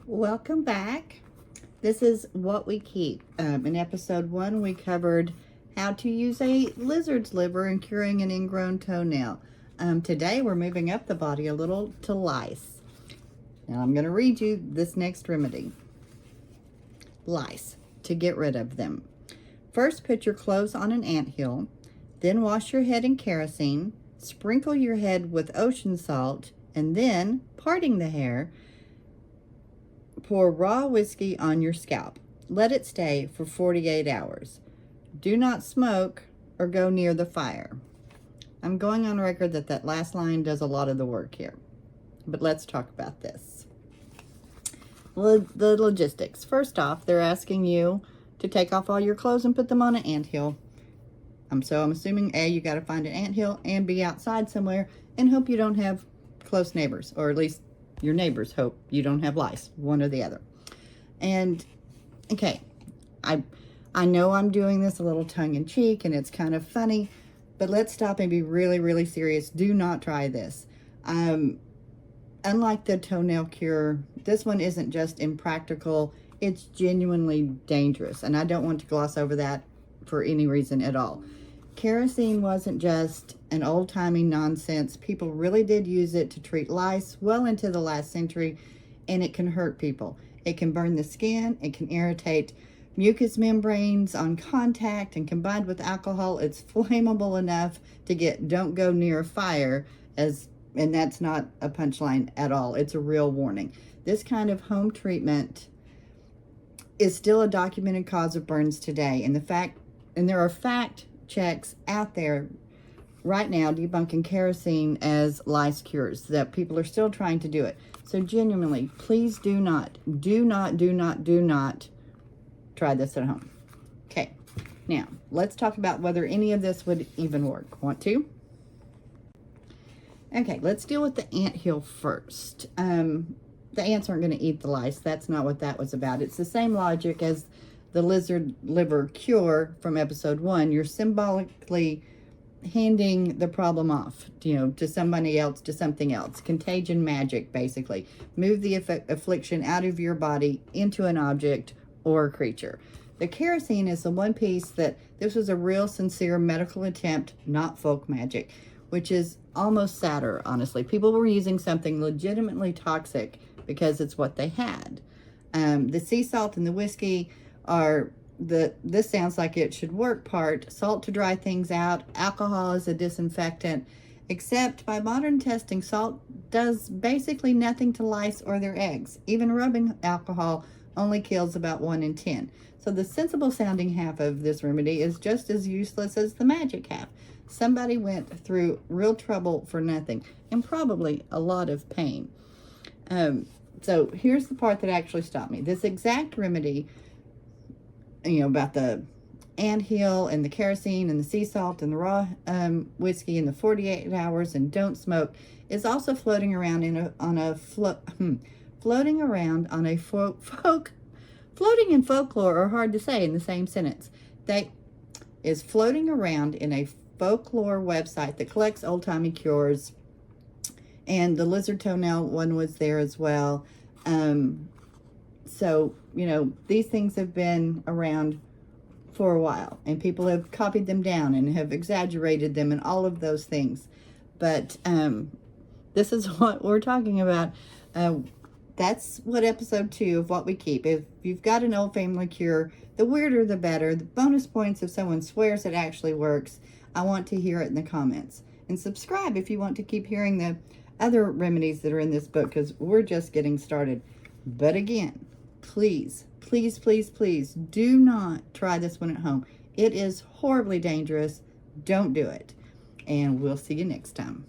Welcome back. This is What We Keep. In episode 1, we covered how to use a lizard's liver in curing an ingrown toenail. Today, we're moving up the body a little to lice. Now, I'm going to read you this next remedy. Lice, to get rid of them. First, put your clothes on an anthill. Then wash your head in kerosene. Sprinkle your head with ocean salt. And then, parting the hair, pour raw whiskey on your scalp. Let it stay for 48 hours. Do not smoke or go near the fire. I'm going on record that that last line does a lot of the work here. But let's talk about this. The logistics. First off, they're asking you to take off all your clothes and put them on an anthill. So I'm assuming A, you got to find an anthill, and B, outside somewhere, and hope you don't have close neighbors, or at least your neighbors hope you don't have lice, one or the other. And okay, I know I'm doing this a little tongue-in-cheek and it's kind of funny, but let's stop and be really, really serious. Do not try this. Unlike the toenail cure, this one isn't just impractical, it's genuinely dangerous, and I don't want to gloss over that for any reason at all. Kerosene wasn't just an old-timey nonsense. People really did use it to treat lice well into the last century, and it can hurt people. It can burn the skin, it can irritate mucous membranes on contact, and combined with alcohol, it's flammable enough to get don't go near a fire, and that's not a punchline at all. It's a real warning. This kind of home treatment is still a documented cause of burns today, and there are fact checks out there right now debunking kerosene as lice cures, that people are still trying to do it. So genuinely, please do not try this at home. Okay, now let's talk about whether any of this would even work. Want to? Okay, let's deal with the anthill first. The ants aren't going to eat the lice. That's not what that was about. It's the same logic as the lizard liver cure from episode 1. You're symbolically handing the problem off, to somebody else, to something else. Contagion magic, basically. Move the affliction out of your body into an object or a creature. The kerosene is the one piece that this was a real sincere medical attempt, not folk magic, which is almost sadder, honestly. People were using something legitimately toxic because it's what they had. The sea salt and the whiskey are this sounds like it should work part. Salt to dry things out, alcohol is a disinfectant, except by modern testing, salt does basically nothing to lice or their eggs. Even rubbing alcohol only kills about 1 in 10. So the sensible sounding half of this remedy is just as useless as the magic half. Somebody went through real trouble for nothing, and probably a lot of pain. So here's the part that actually stopped me. This exact remedy, about the anthill and the kerosene and the sea salt and the raw whiskey and the 48 hours and don't smoke, is also floating around floating in folklore are hard to say in the same sentence. Is floating around in a folklore website that collects old-timey cures, and the lizard toenail one was there as well. So, these things have been around for a while, and people have copied them down and have exaggerated them and all of those things. But this is what we're talking about. That's what episode 2 of What We Keep. If you've got an old family cure, the weirder the better. The bonus points if someone swears it actually works. I want to hear it in the comments. And subscribe if you want to keep hearing the other remedies that are in this book, because we're just getting started. But again, please do not try this one at home. It is horribly dangerous. Don't do it. And we'll see you next time.